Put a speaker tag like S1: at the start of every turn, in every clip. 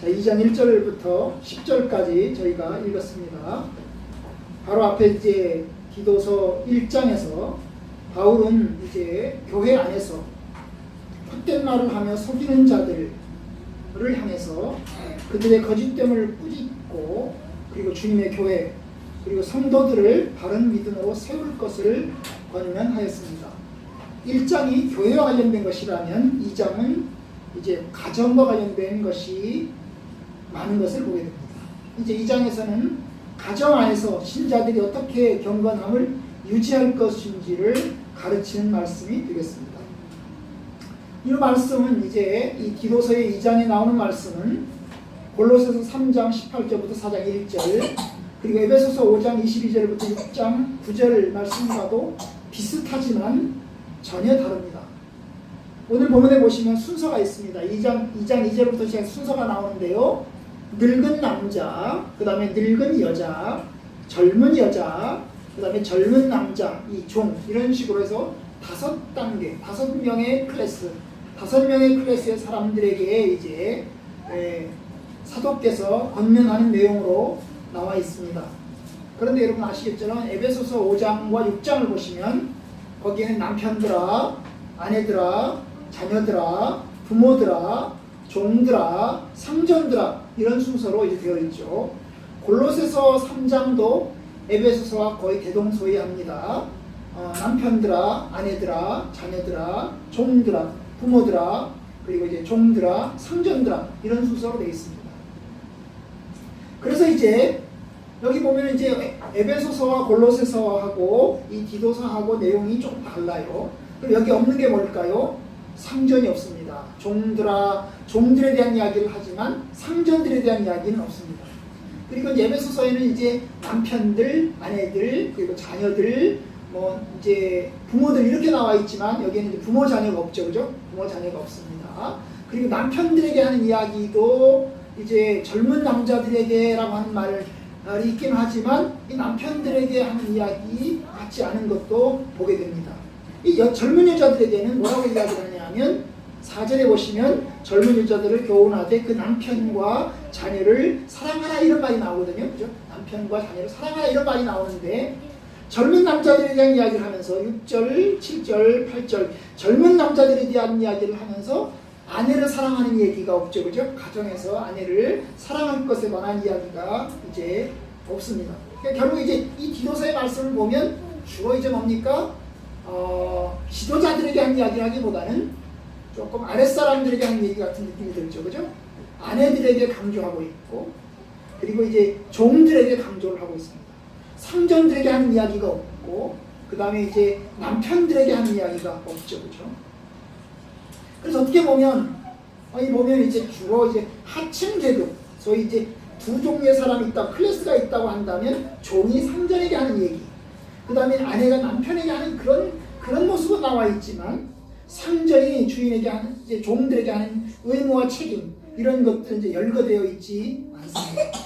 S1: 자, 2장 1절부터 10절까지 저희가 읽었습니다. 바로 앞에 이제 디도서 1장에서 바울은 이제 교회 안에서 헛된 말을 하며 속이는 자들을 향해서 그들의 거짓됨을 꾸짖고, 그리고 주님의 교회 그리고 성도들을 바른 믿음으로 세울 것을 권면하였습니다. 1장이 교회와 관련된 것이라면 2장은 이제 가정과 관련된 것이 많은 것을 보게 됩니다. 이제 2장에서는 가정 안에서 신자들이 어떻게 경건함을 유지할 것인지를 가르치는 말씀이 되겠습니다. 이 말씀은 이제 이 디도서의 2장에 나오는 말씀은 골로새서 3장 18절부터 4장 1절, 그리고 에베소서 5장 22절부터 6장 9절 말씀과도 비슷하지만 전혀 다릅니다. 오늘 본문에 보시면 순서가 있습니다. 2장 2절부터 시작 순서가 나오는데요. 늙은 남자, 그 다음에 늙은 여자, 젊은 여자, 그 다음에 젊은 남자, 이 종, 이런 식으로 해서 5단계, 5명의 클래스, 5명의 클래스의 사람들에게 이제 사도께서 권면하는 내용으로 나와 있습니다. 그런데 여러분 아시겠지만 에베소서 5장과 6장을 보시면 거기에는 남편들아, 아내들아, 자녀들아, 부모들아, 종들아, 상전들아, 이런 순서로 이제 되어 있죠. 골로새서 3장도 에베소서와 거의 대동소이합니다. 남편들아, 아내들아, 자녀들아, 종들아, 부모들아, 그리고 이제 종들아, 상전들아, 이런 순서로 되어 있습니다. 그래서 이제 여기 보면 이제 에베소서와 골로새서하고 이 디도서하고 내용이 조금 달라요. 그럼 여기 없는 게 뭘까요? 상전이 없습니다. 종들에 대한 이야기를 하지만 상전들에 대한 이야기는 없습니다. 그리고 에베소서에는 이제 남편들, 아내들, 그리고 자녀들, 이제 부모들 이렇게 나와 있지만 여기에는 이제 부모 자녀가 없죠, 그죠? 부모 자녀가 없습니다. 그리고 남편들에게 하는 이야기도 이제 젊은 남자들에게라고 하는 말을 있긴 하지만 이 남편들에게 하는 이야기 같지 않은 것도 보게 됩니다. 이 젊은 여자들에게는 뭐라고 이야기를 하냐면 4절에 보시면 젊은 여자들을 교훈하되 그 남편과 자녀를 사랑하라, 이런 말이 나오거든요. 그죠? 남편과 자녀를 사랑하라, 이런 말이 나오는데 젊은 남자들에 대한 이야기를 하면서 6절, 7절, 8절 젊은 남자들에 대한 이야기를 하면서 아내를 사랑하는 얘기가 없죠. 그죠? 가정에서 아내를 사랑할 것에 관한 이야기가 이제 없습니다. 그러니까 결국 이제 이 디도서의 말씀을 보면 주로 이제 뭡니까? 지도자들에게 한 이야기라기보다는 조금 아랫사람들에게 한 얘기 같은 느낌이 들죠. 그죠? 아내들에게 강조하고 있고, 그리고 이제 종들에게 강조를 하고 있습니다. 상전들에게 하는 이야기가 없고, 그 다음에 이제 남편들에게 하는 이야기가 없죠. 그죠? 그래서 어떻게 보면, 이제 주로 이제 하층 계급, 소위 이제 두 종류의 사람이 있다, 클래스가 있다고 한다면 종이 상전에게 하는 얘기, 그 다음에 아내가 남편에게 하는 그런 모습은 나와 있지만 상전이 주인에게 하는, 이제 종들에게 하는 의무와 책임, 이런 것들은 이제 열거되어 있지 않습니다.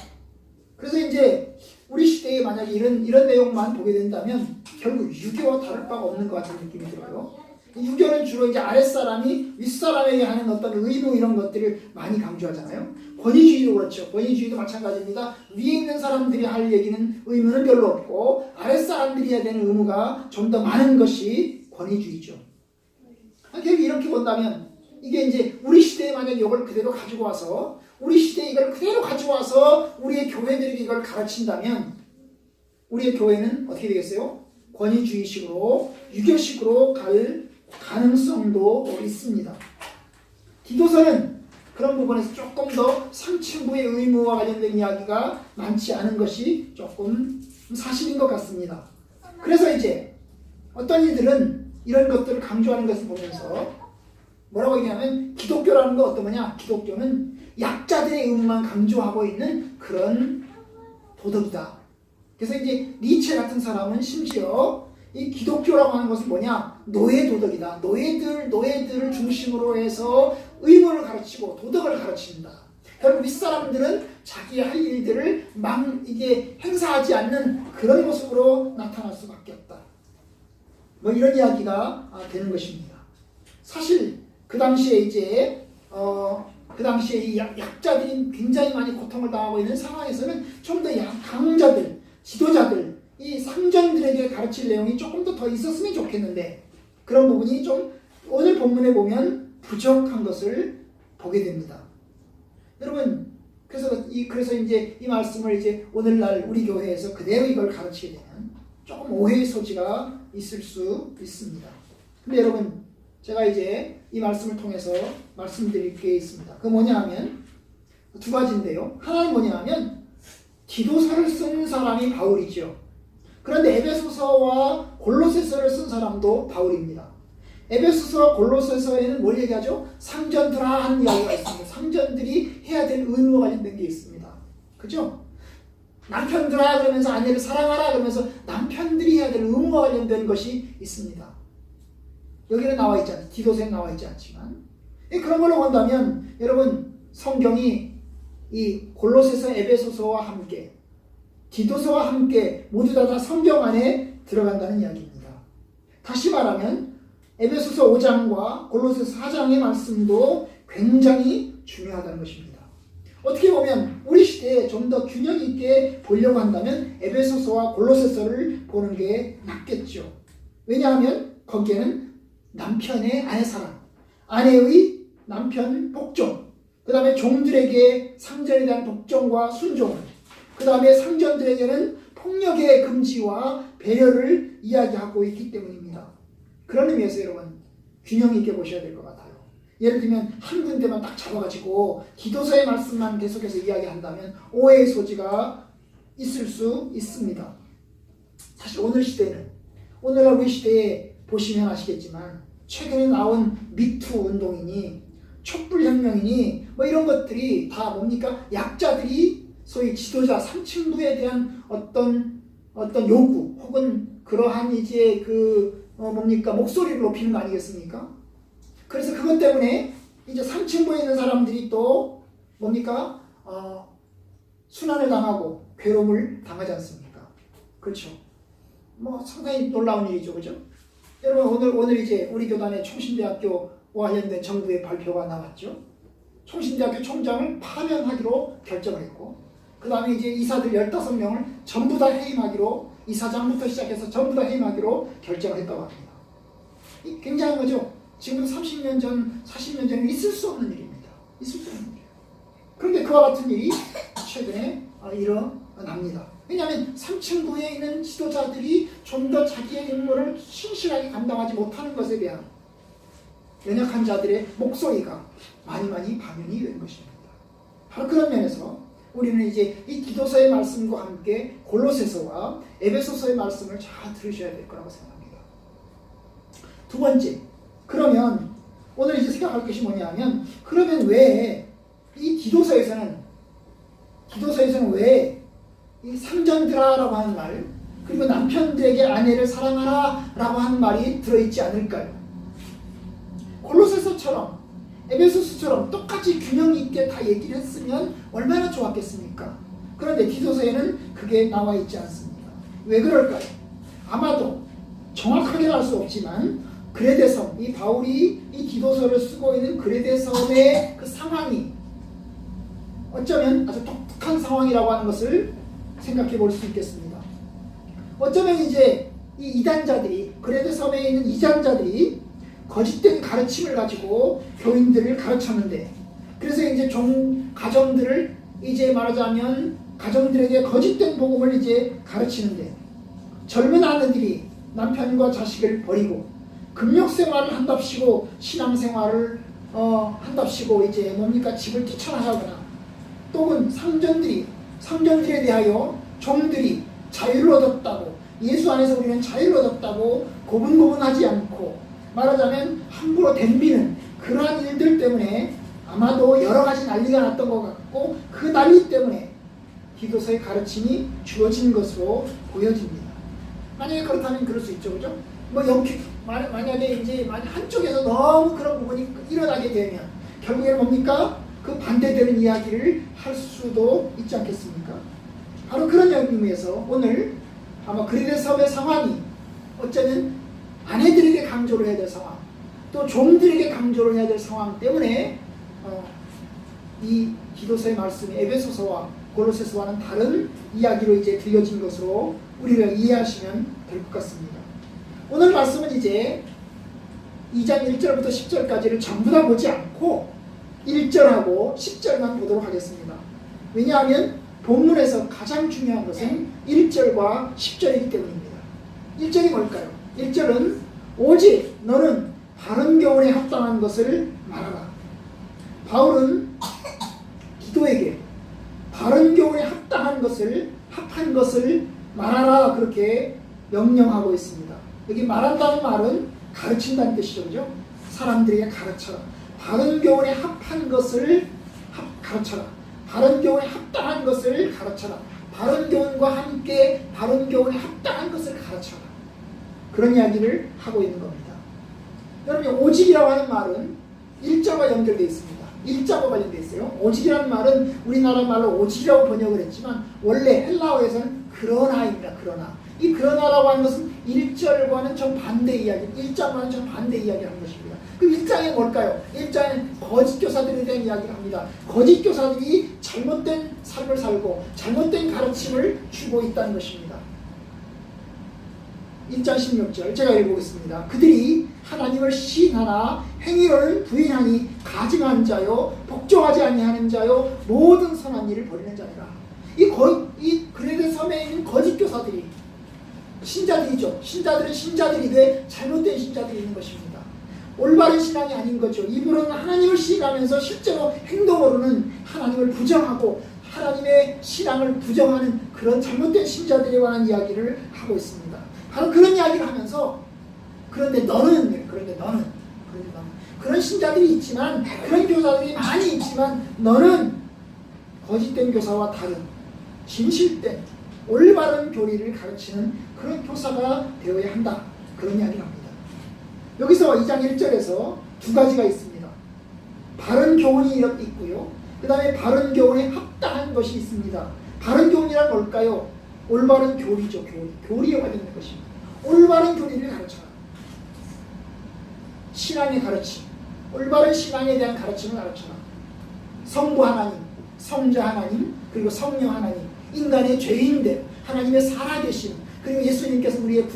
S1: 그래서 이제 우리 시대에 만약에 이런 내용만 보게 된다면 결국 유교와 다를 바가 없는 것 같은 느낌이 들어요. 유교는 주로 이제 아랫사람이 윗사람에게 하는 어떤 의무, 이런 것들을 많이 강조하잖아요. 권위주의도 그렇죠. 권위주의도 마찬가지입니다. 위에 있는 사람들이 할 얘기는, 의무는 별로 없고 아랫사람들이 해야 되는 의무가 좀 더 많은 것이 권위주의죠. 결국 이렇게 본다면 이게 이제 우리 시대에 만약에 이걸 그대로 가지고 와서, 우리 시대에 이걸 그대로 가지고 와서 우리의 교회들에게 이걸 가르친다면 우리의 교회는 어떻게 되겠어요? 권위주의식으로, 유교식으로 갈 가능성도 있습니다. 디도서는 그런 부분에서 조금 더 상층부의 의무와 관련된 이야기가 많지 않은 것이 조금 사실인 것 같습니다. 그래서 이제 어떤 이들은 이런 것들을 강조하는 것을 보면서 뭐라고 얘기하면 기독교라는 건 어떤 거냐? 기독교는 약자들의 의무만 강조하고 있는 그런 도덕이다. 그래서 이제 니체 같은 사람은 심지어 이 기독교라고 하는 것은 뭐냐? 노예 도덕이다. 노예들을 중심으로 해서 의무를 가르치고 도덕을 가르친다. 결국 윗사람들은 자기 할 일들을 이게 행사하지 않는 그런 모습으로 나타날 수밖에 없다. 이런 이야기가 되는 것입니다. 사실 그 당시에 이제 그 당시에 이 약자들이 굉장히 많이 고통을 당하고 있는 상황에서는 좀 더 강자들, 지도자들, 이 상전들에게 가르칠 내용이 조금 더 있었으면 좋겠는데 그런 부분이 좀 오늘 본문에 보면 부족한 것을 보게 됩니다. 여러분, 그래서 이제 이 말씀을 이제 오늘날 우리 교회에서 그대로 이걸 가르치게 되면 조금 오해의 소지가 있을 수 있습니다. 근데 여러분, 제가 이제 이 말씀을 통해서 말씀드릴 게 있습니다. 그 뭐냐 하면 두 가지인데요. 하나는 뭐냐 하면 디도서를 쓴 사람이 바울이죠. 그런데 에베소서와 골로새서를 쓴 사람도 바울입니다. 에베소서와 골로새서에는 뭘 얘기하죠? 상전들아 하는 이야기가 있습니다. 상전들이 해야 될 의무와 관련된 게 있습니다. 그죠? 남편들아 그러면서 아내를 사랑하라 그러면서 남편들이 해야 될 의무와 관련된 것이 있습니다. 여기는 나와 있지 않습니다. 디도서에 나와 있지 않지만 그런 걸로 본다면 여러분 성경이 이 골로새서, 에베소서와 함께 디도서와 함께 모두 다 성경 안에 들어간다는 이야기입니다. 다시 말하면 에베소서 5장과 골로새서 4장의 말씀도 굉장히 중요하다는 것입니다. 어떻게 보면 우리 시대에 좀 더 균형 있게 보려고 한다면 에베소서와 골로새서를 보는 게 낫겠죠. 왜냐하면 거기에는 남편의 아내 사랑, 아내의 남편 복종, 그 다음에 종들에게 상전에 대한 복종과 순종을, 그 다음에 상전들에게는 폭력의 금지와 배려를 이야기하고 있기 때문입니다. 그런 의미에서 여러분 균형 있게 보셔야 될 것 같아요. 예를 들면 한 군데만 딱 잡아가지고 디도서의 말씀만 계속해서 이야기한다면 오해의 소지가 있을 수 있습니다. 사실 오늘날 우리 시대에 보시면 아시겠지만 최근에 나온 미투 운동이니 촛불혁명이니 뭐 이런 것들이 다 뭡니까? 약자들이 소위 지도자 3층부에 대한 어떤 요구 혹은 그러한 이제 목소리를 높이는 거 아니겠습니까? 그래서 그것 때문에 이제 3층부에 있는 사람들이 또 순환을 당하고 괴로움을 당하지 않습니까? 그렇죠. 뭐 상당히 놀라운 일이죠, 그죠? 여러분 오늘 이제 우리 교단의 총신대학교와 관련된 정부의 발표가 나왔죠. 총신대학교 총장을 파면하기로 결정을 했고, 그 다음에 이제 이사들 15명을 전부 다 해임하기로, 이사장부터 시작해서 전부 다 해임하기로 결정을 했다고 합니다. 굉장한 거죠. 지금 30년 전, 40년 전에 있을 수 없는 일입니다. 있을 수 없는 일이에요. 그런데 그와 같은 일이 최근에 일어납니다. 왜냐하면 3층부에 있는 지도자들이 좀 더 자기의 임무를 신실하게 감당하지 못하는 것에 대한 연약한 자들의 목소리가 많이 반영이 된 것입니다. 바로 그런 면에서 우리는 이제 이 디도서의 말씀과 함께 골로새서와 에베소서의 말씀을 잘 들으셔야 될 거라고 생각합니다. 두 번째, 그러면 오늘 이제 생각할 것이 뭐냐 하면, 그러면 왜 이 디도서에서는 왜 이 상전들아라고 하는 말, 그리고 남편들에게 아내를 사랑하라 라고 하는 말이 들어있지 않을까요? 골로새서처럼 에베소서처럼 똑같이 균형 있게 다 얘기를 했으면 얼마나 좋았겠습니까? 그런데 디도서에는 그게 나와 있지 않습니다. 왜 그럴까요? 아마도 정확하게는 알 수 없지만 그레데섬, 이 바울이 이 디도서를 쓰고 있는 그레데섬의 그 상황이 어쩌면 아주 독특한 상황이라고 하는 것을 생각해 볼 수 있겠습니다. 어쩌면 이제 이 이단자들이, 그레데섬에 있는 이단자들이 거짓된 가르침을 가지고 교인들을 가르쳤는데, 그래서 이제 가정들을 이제 말하자면 가정들에게 거짓된 복음을 이제 가르치는데, 젊은 아내들이 남편과 자식을 버리고 금욕 생활을 한답시고 신앙 생활을 한답시고 이제 집을 뛰쳐나가거나, 또는 상전들에 대하여 종들이 자유를 얻었다고, 예수 안에서 우리는 자유를 얻었다고 고분고분하지 않고 말하자면 함부로 덤비는 그러한 일들 때문에 아마도 여러 가지 난리가 났던 것 같고, 그 난리 때문에 디도서의 가르침이 주어진 것으로 보여집니다. 만약에 그렇다면 그럴 수 있죠, 그죠? 만약에 이제 한쪽에서 너무 그런 부분이 일어나게 되면 결국에는 뭡니까? 그 반대되는 이야기를 할 수도 있지 않겠습니까? 바로 그런 의미에서 오늘 아마 그레데섬의 상황이 어쩌면 아내들에게 강조를 해야 될 상황, 또 종들에게 강조를 해야 될 상황 때문에 이 기도서의 말씀이 에베소서와 골로새서와는 다른 이야기로 이제 들려진 것으로 우리가 이해하시면 될 것 같습니다. 오늘 말씀은 이제 2장 1절부터 10절까지를 전부 다 보지 않고 1절하고 10절만 보도록 하겠습니다. 왜냐하면 본문에서 가장 중요한 것은 1절과 10절이기 때문입니다. 1절이 뭘까요? 1절은 오직 너는 바른 교훈에 합당한 것을 말하라. 바울은 기도에게 바른 교훈에 합당한 것을 합한 것을 말하라 그렇게 명령하고 있습니다. 여기 말한다는 말은 가르친다는 뜻이죠. 그죠? 사람들에게 가르쳐라. 바른 교훈에 합한 것을 가르쳐라. 바른 교훈에 합당한 것을 가르쳐라. 바른 교훈과 함께 바른 교훈에 합당한 것을 가르쳐라. 그런 이야기를 하고 있는 겁니다. 여러분, 오직이라고 하는 말은 일자와 연결되어 있습니다. 일자와 관련되어 있어요. 오직이라는 말은 우리나라 말로 오직이라고 번역을 했지만 원래 헬라어에서는 그러나입니다. 그러나. 이 그러나라고 하는 것은 1절과는 정반대 이야기, 1장과는 정반대 이야기를 하는 것입니다. 그 1장에 뭘까요? 1장에는 거짓 교사들에 대한 이야기를 합니다. 거짓 교사들이 잘못된 삶을 살고 잘못된 가르침을 주고 있다는 것입니다. 1장 16절 제가 읽어보겠습니다. 그들이 하나님을 시인하나 행위를 부인하니 가증한 자요 복종하지 아니하는 자요 모든 선한 일을 버리는 자니라. 이 그레데 섬에 있는 거짓 교사들이 신자들이죠. 신자들은 신자들이 돼 잘못된 신자들이 있는 것입니다. 올바른 신앙이 아닌 거죠. 입으로는 하나님을 시인하면서 실제로 행동으로는 하나님을 부정하고 하나님의 신앙을 부정하는 그런 잘못된 신자들에 관한 이야기를 하고 있습니다. 바로 그런 이야기를 하면서 그런데 너는 그런 신자들이 있지만 그런 교사들이 많이 있지만 너는 거짓된 교사와 다른 진실된 올바른 교리를 가르치는 그런 교사가 되어야 한다. 그런 이야기를 합니다. 여기서 2장 1절에서 두 가지가 있습니다. 바른 교훈이 있고요. 그 다음에 바른 교훈에 합당한 것이 있습니다. 바른 교훈이란 뭘까요? 올바른 교리죠. 교리에 관련된 것입니다. 올바른 교리를 가르쳐라. 신앙의 가르침, 올바른 신앙에 대한 가르침을 가르쳐라. 성부 하나님, 성자 하나님, 그리고 성령 하나님, 인간의 죄인됨, 하나님의 살아계심, 그리고 예수님께서 우리의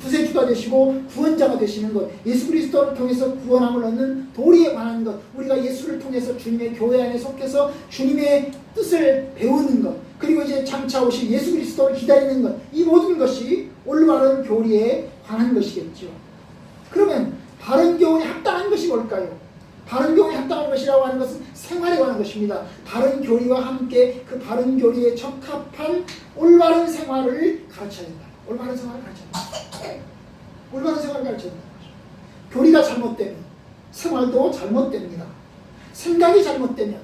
S1: 구세주가 되시고 구원자가 되시는 것, 예수 그리스도를 통해서 구원함을 얻는 도리에 관한 것, 우리가 예수를 통해서 주님의 교회 안에 속해서 주님의 뜻을 배우는 것, 그리고 이제 장차 오실 예수 그리스도를 기다리는 것, 이 모든 것이 올바른 교리에 관한 것이겠죠. 그러면 바른 교훈에 합당한 것이 뭘까요? 바른 교훈에 합당한 것이라고 하는 것은 생활에 관한 것입니다. 바른 교리와 함께 그 바른 교리에 적합한 올바른 생활을 가르쳐야 된다. 올바른 생활을 가르쳐야 된다. 올바른 생활을 가르쳐야 된다. 교리가 잘못되면 생활도 잘못됩니다. 생각이 잘못되면,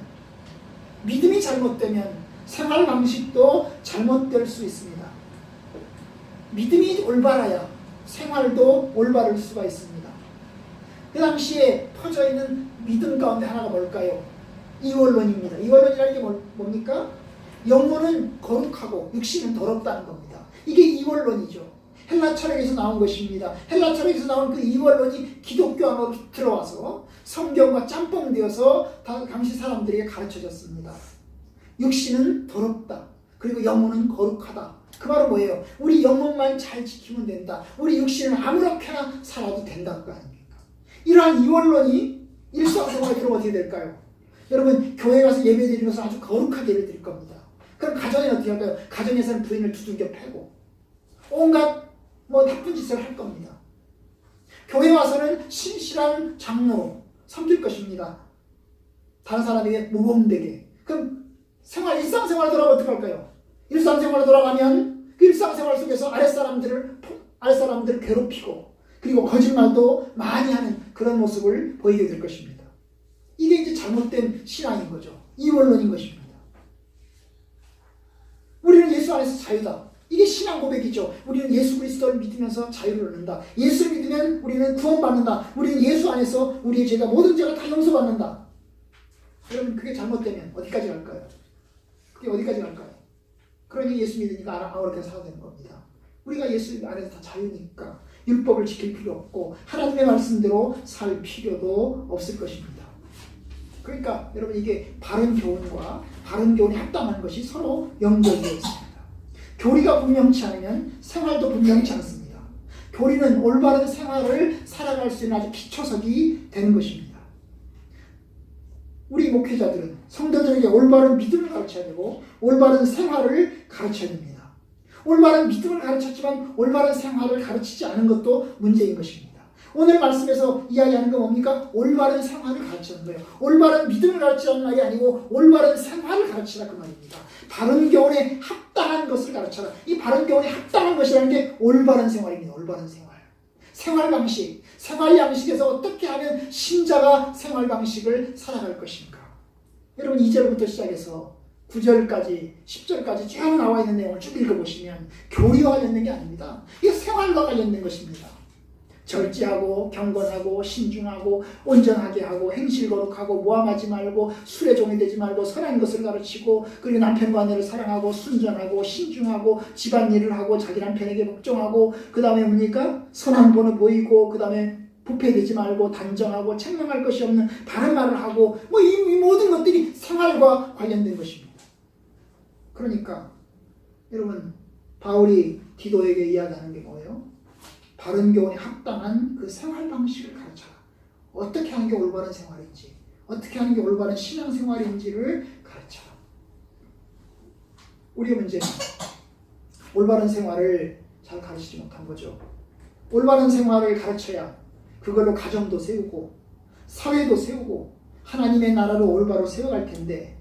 S1: 믿음이 잘못되면 생활 방식도 잘못될 수 있습니다. 믿음이 올바라야 생활도 올바를 수가 있습니다. 그 당시에 퍼져있는 믿음 가운데 하나가 뭘까요? 이원론입니다. 이원론이라는 게 뭡니까? 영혼은 거룩하고 육신은 더럽다는 겁니다. 이게 이원론이죠. 헬라 철학에서 나온 것입니다. 헬라 철학에서 나온 그 이원론이 기독교 안으로 들어와서 성경과 짬뽕되어서 당시 사람들에게 가르쳐졌습니다. 육신은 더럽다. 그리고 영혼은 거룩하다. 그 말은 뭐예요? 우리 영혼만 잘 지키면 된다. 우리 육신은 아무렇게나 살아도 된다. 그 아닙니까? 이러한 이원론이 일상생활에 들어오면 어떻게 될까요? 여러분, 교회 가서 예배 드리면서 아주 거룩하게 예배 드릴 겁니다. 그럼 가정에는 어떻게 할까요? 가정에서는 부인을 두들겨 패고 온갖 나쁜 짓을 할 겁니다. 교회 와서는 신실한 장로로 섬길 것입니다. 다른 사람에게 모범되게. 그럼 일상생활 돌아가면 어떻게 할까요? 일상생활 돌아가면 그 일상생활 속에서 아랫사람들을 괴롭히고 그리고 거짓말도 많이 하는 그런 모습을 보이게 될 것입니다. 이게 이제 잘못된 신앙인 거죠. 이원론인 것입니다. 우리는 예수 안에서 자유다. 이게 신앙 고백이죠. 우리는 예수 그리스도를 믿으면서 자유를 얻는다. 예수를 믿으면 우리는 구원받는다. 우리는 예수 안에서 우리의 죄가 모든 죄가 다 용서받는다. 여러분, 그게 잘못되면 어디까지 갈까요? 그게 어디까지 갈까요? 그러니 예수 믿으니까 아무렇게 살아야 되는 겁니다. 우리가 예수 안에서 다 자유니까 율법을 지킬 필요 없고 하나님의 말씀대로 살 필요도 없을 것입니다. 그러니까 여러분 이게 바른 교훈과 바른 교훈이 합당한 것이 서로 연결되어 있습니다. 교리가 분명치 않으면 생활도 분명치 않습니다. 교리는 올바른 생활을 살아갈 수 있는 아주 기초석이 되는 것입니다. 우리 목회자들은 성도들에게 올바른 믿음을 가르쳐야 되고 올바른 생활을 가르쳐야 됩니다. 올바른 믿음을 가르쳤지만 올바른 생활을 가르치지 않은 것도 문제인 것입니다. 오늘 말씀에서 이야기하는 건 뭡니까? 올바른 생활을 가르치는 거예요. 올바른 믿음을 가르치라는 말이 아니고 올바른 생활을 가르치라 그 말입니다. 바른 교훈에 합당한 것을 가르쳐라. 이 바른 교훈에 합당한 것이라는 게 올바른 생활입니다. 올바른 생활. 생활 방식, 생활 양식에서 어떻게 하면 신자가 생활 방식을 살아갈 것인가. 여러분 2절부터 시작해서 9절까지 10절까지 쭉 나와 있는 내용을 쭉 읽어보시면 교리와 관련된 게 아닙니다. 이게 생활과 관련된 것입니다. 절제하고 경건하고 신중하고 온전하게 하고 행실 거룩하고 모함하지 말고 술에 종이되지 말고 선한 것을 가르치고 그리고 남편과 아내를 사랑하고 순전하고 신중하고 집안일을 하고 자기 남편에게 복종하고 그 다음에 뭡니까? 선한 본을 보이고 그 다음에 부패되지 말고 단정하고 책망할 것이 없는 바른 말을 하고 뭐 이 모든 것들이 생활과 관련된 것입니다. 그러니까 여러분 바울이 디도에게 이야기하는 게 뭐예요? 바른 교훈에 합당한 그 생활 방식을 가르쳐라. 어떻게 하는 게 올바른 생활인지, 어떻게 하는 게 올바른 신앙생활인지를 가르쳐라. 우리의 문제는 올바른 생활을 잘 가르치지 못한 거죠. 올바른 생활을 가르쳐야 그걸로 가정도 세우고 사회도 세우고 하나님의 나라를 올바로 세워갈 텐데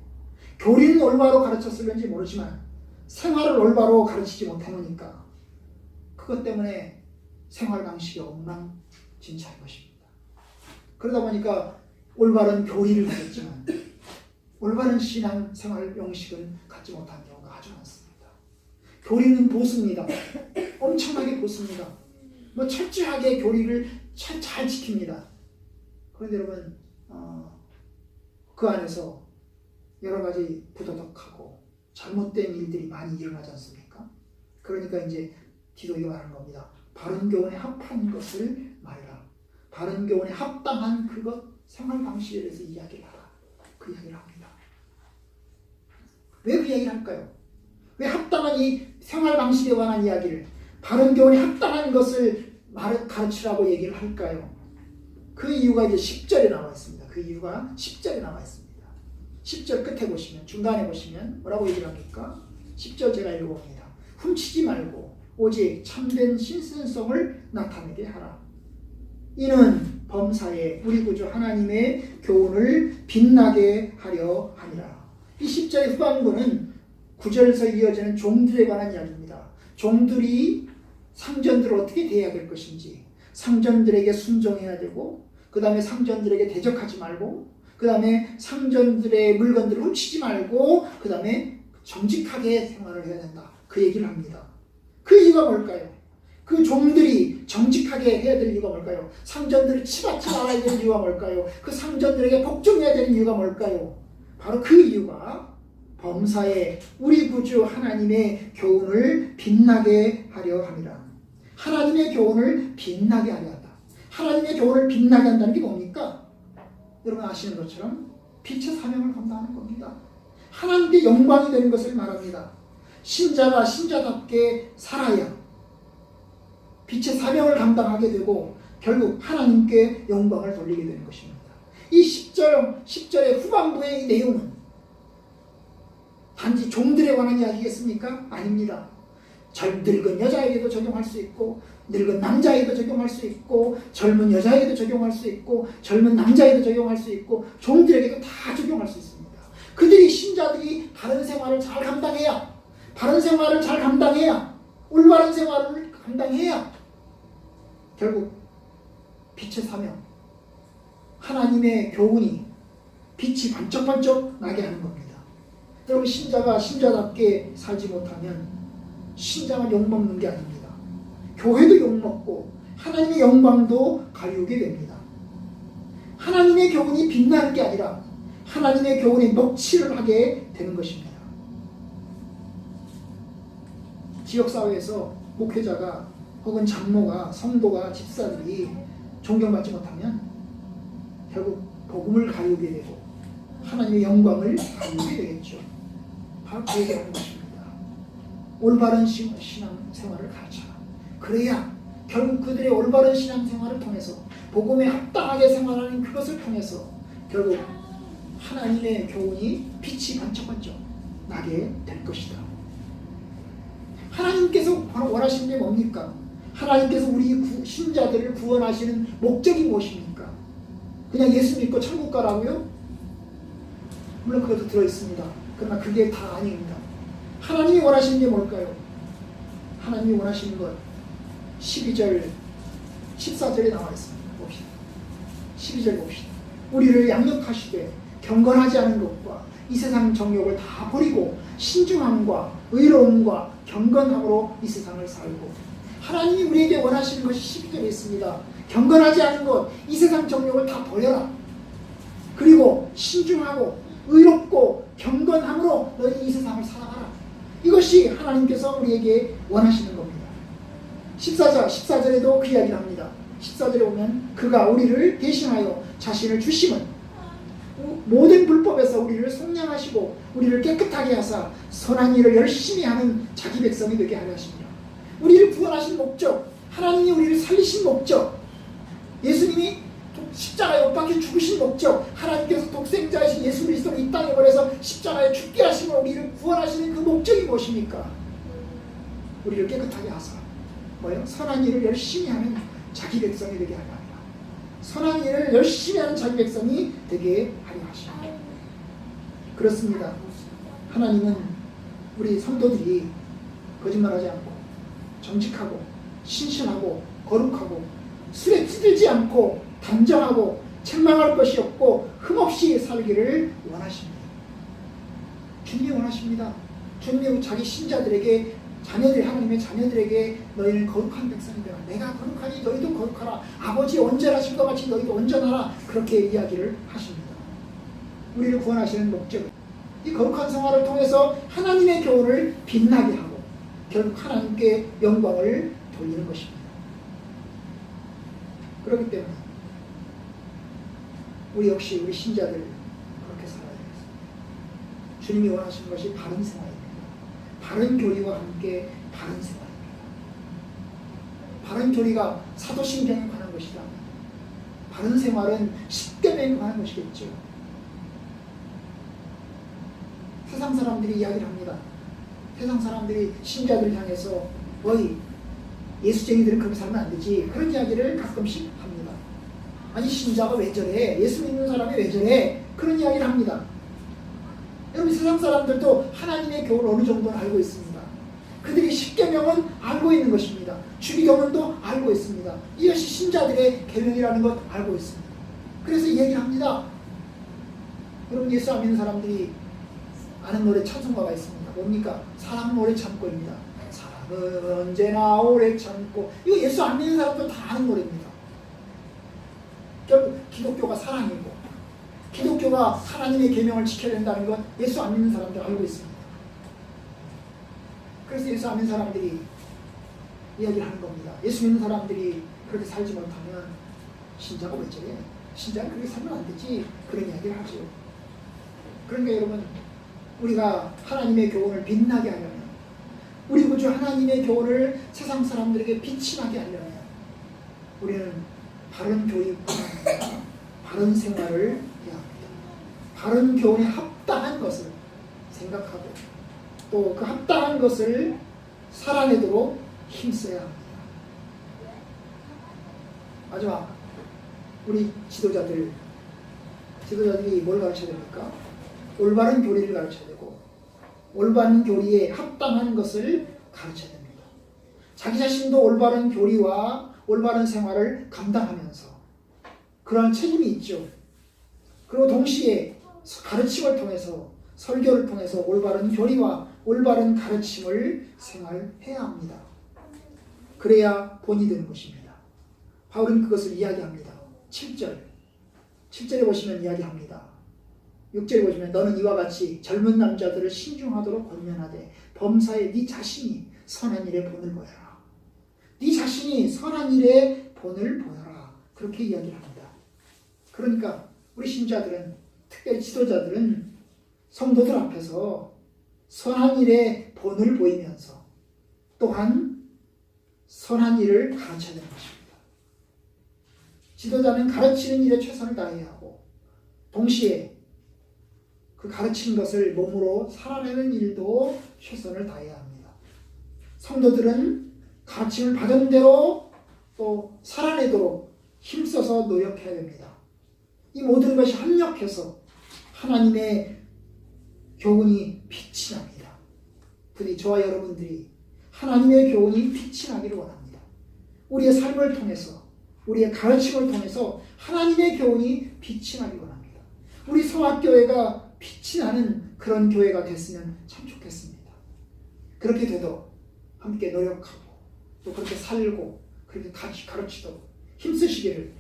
S1: 교리는 올바로 가르쳤을는지 모르지만 생활을 올바로 가르치지 못하니까 그것 때문에 생활 방식이 엉망진창인 것입니다. 그러다 보니까 올바른 교리를 가졌지만 올바른 신앙 생활 방식을 갖지 못한 경우가 아주 많습니다. 교리는 보수입니다. 엄청나게 보수입니다. 뭐 철저하게 교리를 잘 지킵니다. 그런데 여러분 그 안에서 여러 가지 부도덕하고 잘못된 일들이 많이 일어나지 않습니까? 그러니까 이제 디도가 말하는 겁니다. 바른 교훈에 합한 것을 말해라. 바른 교훈에 합당한 그것 생활 방식에 대해서 이야기를 하라. 그 이야기를 합니다. 왜 그 이야기를 할까요? 왜 합당한 이 생활 방식에 관한 이야기를 바른 교훈에 합당한 것을 가르치라고 얘기를 할까요? 그 이유가 이제 10절에 나와 있습니다. 그 이유가 10절에 나와 있습니다. 10절 끝에 보시면 중간에 보시면 뭐라고 얘기를 합니까? 10절 제가 읽어봅니다. 훔치지 말고 오직 참된 신선성을 나타내게 하라. 이는 범사에 우리 구주 하나님의 교훈을 빛나게 하려 함이라. 이 10절의 후반부는 9절에서 이어지는 종들에 관한 이야기입니다. 종들이 상전들을 어떻게 대해야 될 것인지, 상전들에게 순종해야 되고 그 다음에 상전들에게 대적하지 말고 그 다음에 상전들의 물건들을 훔치지 말고 그 다음에 정직하게 생활을 해야 된다. 그 얘기를 합니다. 그 이유가 뭘까요? 그 종들이 정직하게 해야 될 이유가 뭘까요? 상전들을 치받지 말아야 되는 이유가 뭘까요? 그 상전들에게 복종해야 되는 이유가 뭘까요? 바로 그 이유가 범사에 우리 구주 하나님의 교훈을 빛나게 하려 함이라. 하나님의 교훈을 빛나게 하려 한다. 하나님의 교훈을 빛나게 한다는 게 뭡니까? 여러분 아시는 것처럼 빛의 사명을 감당하는 겁니다. 하나님께 영광이 되는 것을 말합니다. 신자가 신자답게 살아야 빛의 사명을 감당하게 되고 결국 하나님께 영광을 돌리게 되는 것입니다. 이 10절의 후반부의 이 내용은 단지 종들에 관한 이야기겠습니까? 아닙니다. 늙은 여자에게도 적용할 수 있고 늙은 남자에게도 적용할 수 있고 젊은 여자에게도 적용할 수 있고 젊은 남자에게도 적용할 수 있고 종들에게도 다 적용할 수 있습니다. 그들이 신자들이 바른 생활을 잘 감당해야 바른 생활을 잘 감당해야 올바른 생활을 감당해야 결국 빛의 사명 하나님의 교훈이 빛이 반짝반짝 나게 하는 겁니다. 여러분 신자가 신자답게 살지 못하면 신자가 욕먹는 게 아닙니다. 교회도 욕먹고 하나님의 영광도 가리우게 됩니다. 하나님의 교훈이 빛나는 게 아니라 하나님의 교훈이 녹취를 하게 되는 것입니다. 지역사회에서 목회자가 혹은 장로가 성도가 집사들이 존경받지 못하면 결국 복음을 가리우게 되고 하나님의 영광을 받게 되겠죠. 바로 그 얘기하는 것입니다. 올바른 신앙생활을 가르쳐라. 그래야 결국 그들의 올바른 신앙생활을 통해서 복음에 합당하게 생활하는 그것을 통해서 결국 하나님의 교훈이 빛이 번쩍번쩍 나게 될 것이다. 하나님께서 원하시는 게 뭡니까? 하나님께서 우리 신자들을 구원하시는 목적이 무엇입니까? 그냥 예수 믿고 천국 가라고요? 물론 그것도 들어있습니다. 그러나 그게 다 아닙니다. 하나님이 원하시는 게 뭘까요? 하나님이 원하시는 것 12절 14절에 나와 있습니다. 봅시다. 12절 봅시다. 우리를 양육하시되 경건하지 않은 것과 이 세상 정욕을 다 버리고 신중함과 의로움과 경건함으로 이 세상을 살고. 하나님이 우리에게 원하시는 것이 12절에 있습니다. 경건하지 않은 것, 이 세상 정욕을 다 버려라. 그리고 신중하고 의롭고 경건함으로 너희 이 세상을 살아가라. 이것이 하나님께서 우리에게 원하시는 겁니다. 14절에도 그 이야기를 합니다. 14절에 보면 그가 우리를 대신하여 자신을 주심은 모든 불법에서 우리를 속량하시고 우리를 깨끗하게 하사 선한 일을 열심히 하는 자기 백성이 되게 하려 하십니다. 우리를 구원하신 목적, 하나님이 우리를 살리신 목적, 예수님이 십자가에 못 박혀 죽으신 목적, 하나님께서 독생자이신 예수 그리스도를 이 땅에 보내서 십자가에 죽게 하시고 우리를 구원하시는 그 목적이 무엇입니까? 우리를 깨끗하게 하사 뭐요? 선한 일을 열심히 하는 자기 백성이 되게 하려 합니다. 선한 일을 열심히 하는 자기 백성이 되게 하려 하십니다. 그렇습니다. 하나님은 우리 성도들이 거짓말하지 않고 정직하고 신실하고 거룩하고 술에 찌들지 않고 단정하고 책망할 것이 없고 흠없이 살기를 원하십니다. 주님이 원하십니다. 주님이 자기 신자들에게 자녀들, 하나님의 자녀들에게 너희는 거룩한 백성이 되라. 내가 거룩하니 너희도 거룩하라. 아버지 온전하신 것 같이 너희도 온전하라. 그렇게 이야기를 하십니다. 우리를 구원하시는 목적은 이 거룩한 생활을 통해서 하나님의 교훈을 빛나게 하고 결국 하나님께 영광을 돌리는 것입니다. 그렇기 때문에 우리 역시 우리 신자들 그렇게 살아야 되겠습니다. 주님이 원하시는 것이 바른 생활입니다. 바른 교리와 함께 바른 생활입니다. 바른 교리가 사도신경에 관한 것이다. 바른 생활은 십계명에 관한 것이겠죠. 세상 사람들이 이야기를 합니다. 세상 사람들이 신자들을 향해서 너희 예수쟁이들은 그렇게 살면 안 되지. 그런 이야기를 가끔씩 합니다. 아니 신자가 왜 저래? 예수 믿는 사람이 왜 저래? 그런 이야기를 합니다. 여러분 세상 사람들도 하나님의 교훈을 어느 정도는 알고 있습니다. 그들이 십계명은 알고 있는 것입니다. 주기도문도 알고 있습니다. 이것이 신자들의 계명이라는 것 알고 있습니다. 그래서 이 얘기를 합니다. 여러분 예수 안 믿는 사람들이 아는 노래 찬송가가 있습니다. 뭡니까? 사랑은 오래 참고입니다. 사랑은 언제나 오래 참고. 이거 예수 안 믿는 사람도 다 아는 노래입니다. 결국 기독교가 사랑이고 기독교가 하나님의 계명을 지켜야 된다는 것 예수 안 믿는 사람들 알고 있습니다. 그래서 예수 안 믿는 사람들이 이야기를 하는 겁니다. 예수 믿는 사람들이 그렇게 살지 못하면 신자가 왜 저래? 신자는 그렇게 살면 안 되지. 그런 이야기를 하죠. 그러니까 여러분 우리가 하나님의 교훈을 빛나게 하려면 우리 구주 하나님의 교훈을 세상 사람들에게 빛이 나게 하려면 우리는 바른 교육뿐 아니라 바른 생활을 해야 합니다. 바른 교훈에 합당한 것을 생각하고 또 그 합당한 것을 살아내도록 힘써야 합니다. 마지막 우리 지도자들이 뭘 가르쳐야 됩니까? 올바른 교리를 가르쳐야 되고 올바른 교리에 합당한 것을 가르쳐야 됩니다. 자기 자신도 올바른 교리와 올바른 생활을 감당하면서 그러한 책임이 있죠. 그리고 동시에 가르침을 통해서 설교를 통해서 올바른 교리와 올바른 가르침을 생활해야 합니다. 그래야 본이 되는 것입니다. 바울은 그것을 이야기합니다. 7절에 보시면 이야기합니다. 6절에 보시면 너는 이와 같이 젊은 남자들을 신중하도록 권면하되 범사에 네 자신이 선한 일에 본을 보여라. 네 자신이 선한 일에 본을 보여라. 그렇게 이야기를 합니다. 그러니까 우리 신자들은 특별히 지도자들은 성도들 앞에서 선한 일에 본을 보이면서 또한 선한 일을 가르쳐야 되는 것입니다. 지도자는 가르치는 일에 최선을 다해야 하고 동시에 그 가르친 것을 몸으로 살아내는 일도 최선을 다해야 합니다. 성도들은 가르침을 받은 대로 또 살아내도록 힘써서 노력해야 됩니다. 이 모든 것이 합력해서 하나님의 교훈이 빛이 납니다. 부디 저와 여러분들이 하나님의 교훈이 빛이 나기를 원합니다. 우리의 삶을 통해서 우리의 가르침을 통해서 하나님의 교훈이 빛이 나기를 원합니다. 우리 성악교회가 빛이 나는 그런 교회가 됐으면 참 좋겠습니다. 그렇게 되도록 함께 노력하고 또 그렇게 살고 그렇게 가르치도록 힘쓰시기를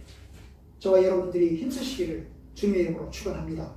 S1: 저와 여러분들이 힘쓰시기를 주님의 이름으로 축원합니다.